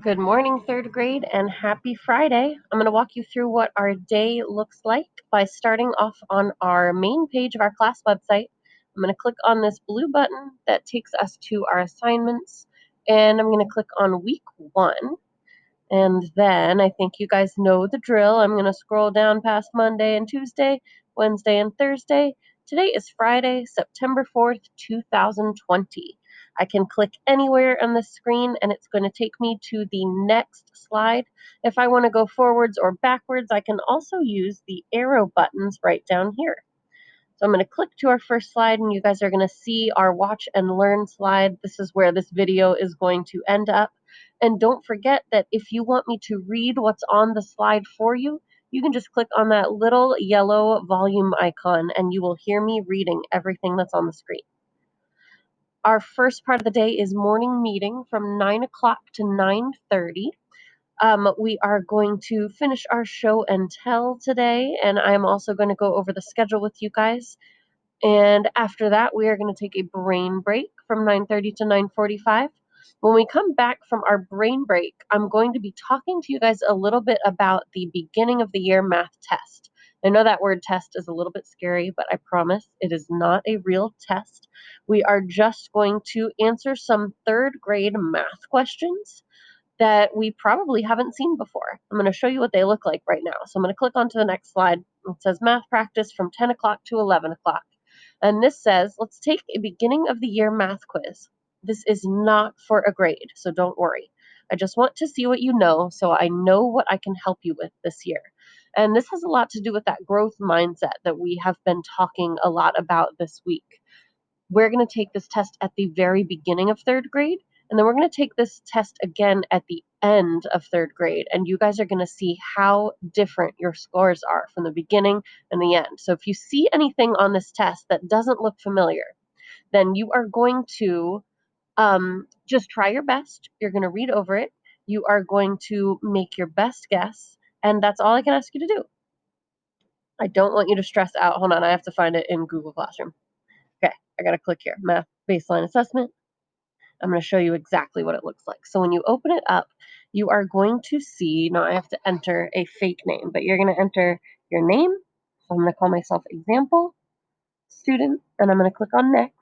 Good morning, third grade, and happy Friday. I'm going to walk you through what our day looks like by starting off on our main page of our class website. I'm going to click on this blue button that takes us to our assignments, and I'm going to click on week 1. And then I think you guys know the drill. I'm going to scroll down past Monday and Tuesday, Wednesday and Thursday. Today is Friday, September 4th, 2020. I can click anywhere on the screen and it's going to take me to the next slide. If I want to go forwards or backwards, I can also use the arrow buttons right down here. So I'm going to click to our first slide and you guys are going to see our watch and learn slide. This is where this video is going to end up. And don't forget that if you want me to read what's on the slide for you, you can just click on that little yellow volume icon and you will hear me reading everything that's on the screen. Our first part of the day is morning meeting from 9 o'clock to 9:30. We are going to finish our show and tell today, and I'm also going to go over the schedule with you guys. And after that, we are going to take a brain break from 9:30 to 9:45. When we come back from our brain break, I'm going to be talking to you guys a little bit about the beginning of the year math test. I know that word test is a little bit scary, but I promise it is not a real test. We are just going to answer some third grade math questions that we probably haven't seen before. I'm going to show you what they look like right now. So I'm going to click onto the next slide. It says math practice from 10 o'clock to 11 o'clock. And this says, let's take a beginning of the year math quiz. This is not for a grade, so don't worry. I just want to see what you know so I know what I can help you with this year. And this has a lot to do with that growth mindset that we have been talking a lot about this week. We're going to take this test at the very beginning of third grade, and then we're going to take this test again at the end of third grade. And you guys are going to see how different your scores are from the beginning and the end. So if you see anything on this test that doesn't look familiar, then you are going to just try your best. You're going to read over it. You are going to make your best guess. And that's all I can ask you to do. I don't want you to stress out. Hold on, I have to find it in Google Classroom. Okay, I got to click here. Math baseline assessment. I'm going to show you exactly what it looks like. So when you open it up, you are going to see, now I have to enter a fake name, but you're going to enter your name. So I'm going to call myself example student, and I'm going to click on next.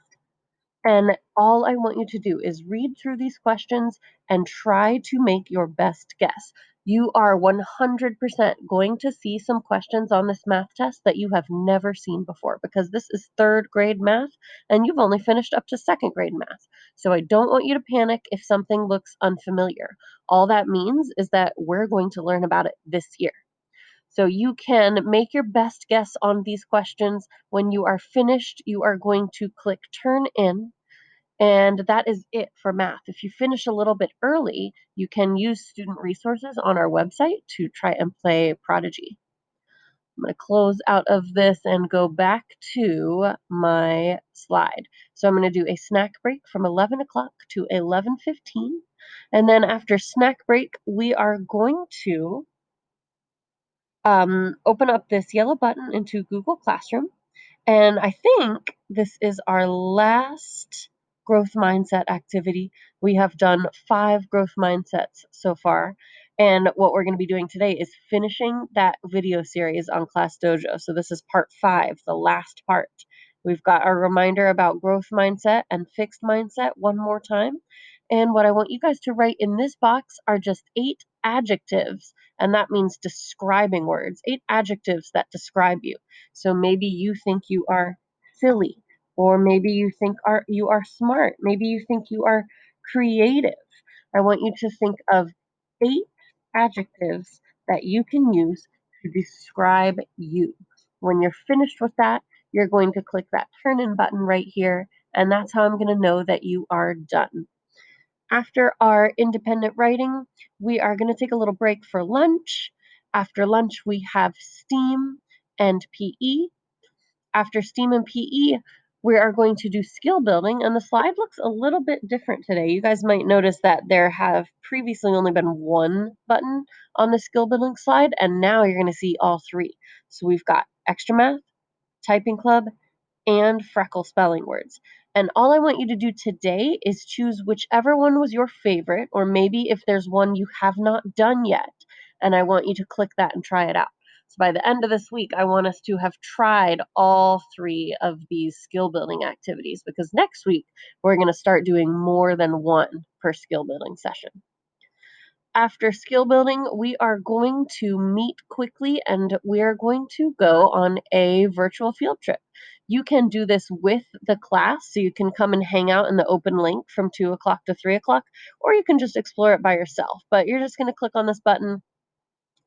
And all I want you to do is read through these questions and try to make your best guess. You are 100% going to see some questions on this math test that you have never seen before because this is third grade math and you've only finished up to second grade math. So I don't want you to panic if something looks unfamiliar. All that means is that we're going to learn about it this year. So you can make your best guess on these questions. When you are finished, you are going to click turn in. And that is it for math. If you finish a little bit early, you can use student resources on our website to try and play Prodigy. I'm going to close out of this and go back to my slide. So I'm going to do a snack break from 11 o'clock to 11:15. And then after snack break, we are going to open up this yellow button into Google Classroom. And I think this is our last growth mindset activity. We have done 5 growth mindsets so far. And what we're going to be doing today is finishing that video series on Class Dojo. So this is part 5, the last part. We've got our reminder about growth mindset and fixed mindset one more time. And what I want you guys to write in this box are just 8 adjectives, and that means describing words, 8 adjectives that describe you. So maybe you think you are silly, or maybe you think you are smart, maybe you think you are creative. I want you to think of 8 adjectives that you can use to describe you. When you're finished with that, you're going to click that turn in button right here, and that's how I'm going to know that you are done. After our independent writing, we are going to take a little break for lunch. After lunch, we have STEAM and PE. After STEAM and PE, we are going to do skill building, and the slide looks a little bit different today. You guys might notice that there have previously only been one button on the skill building slide, and now you're going to see all 3. So we've got extra math, typing club, and freckle spelling words. And all I want you to do today is choose whichever one was your favorite, or maybe if there's one you have not done yet, and I want you to click that and try it out. So by the end of this week, I want us to have tried all three of these skill building activities because next week we're going to start doing more than one per skill building session. After skill building, we are going to meet quickly and we are going to go on a virtual field trip. You can do this with the class, so you can come and hang out in the open link from 2 o'clock to 3 o'clock, or you can just explore it by yourself. But you're just going to click on this button.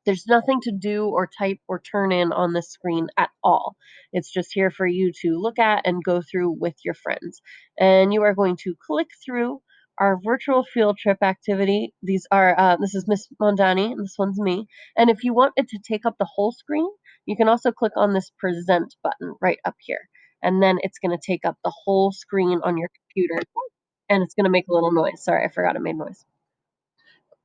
There's nothing to do or type or turn in on the screen at all. It's just here for you to look at and go through with your friends. And you are going to click through our virtual field trip activity. This is Miss Mondani, and this one's me. And if you want it to take up the whole screen, you can also click on this present button right up here. And then it's going to take up the whole screen on your computer, and it's going to make a little noise. Sorry, I forgot it made noise.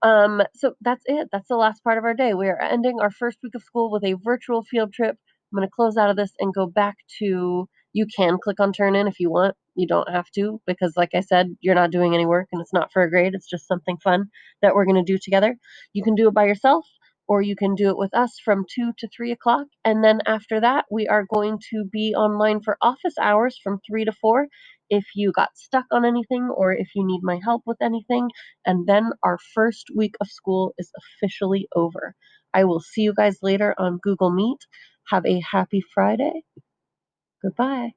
So that's it. That's the last part of our day. We are ending our first week of school with a virtual field trip. I'm going to close out of this and go back to, you can click on turn in if you want. You don't have to because, like I said, you're not doing any work and it's not for a grade. It's just something fun that we're going to do together. You can do it by yourself or you can do it with us from 2 to 3 o'clock. And then after that, we are going to be online for office hours from 3 to 4 if you got stuck on anything or if you need my help with anything. And then our first week of school is officially over. I will see you guys later on Google Meet. Have a happy Friday. Goodbye.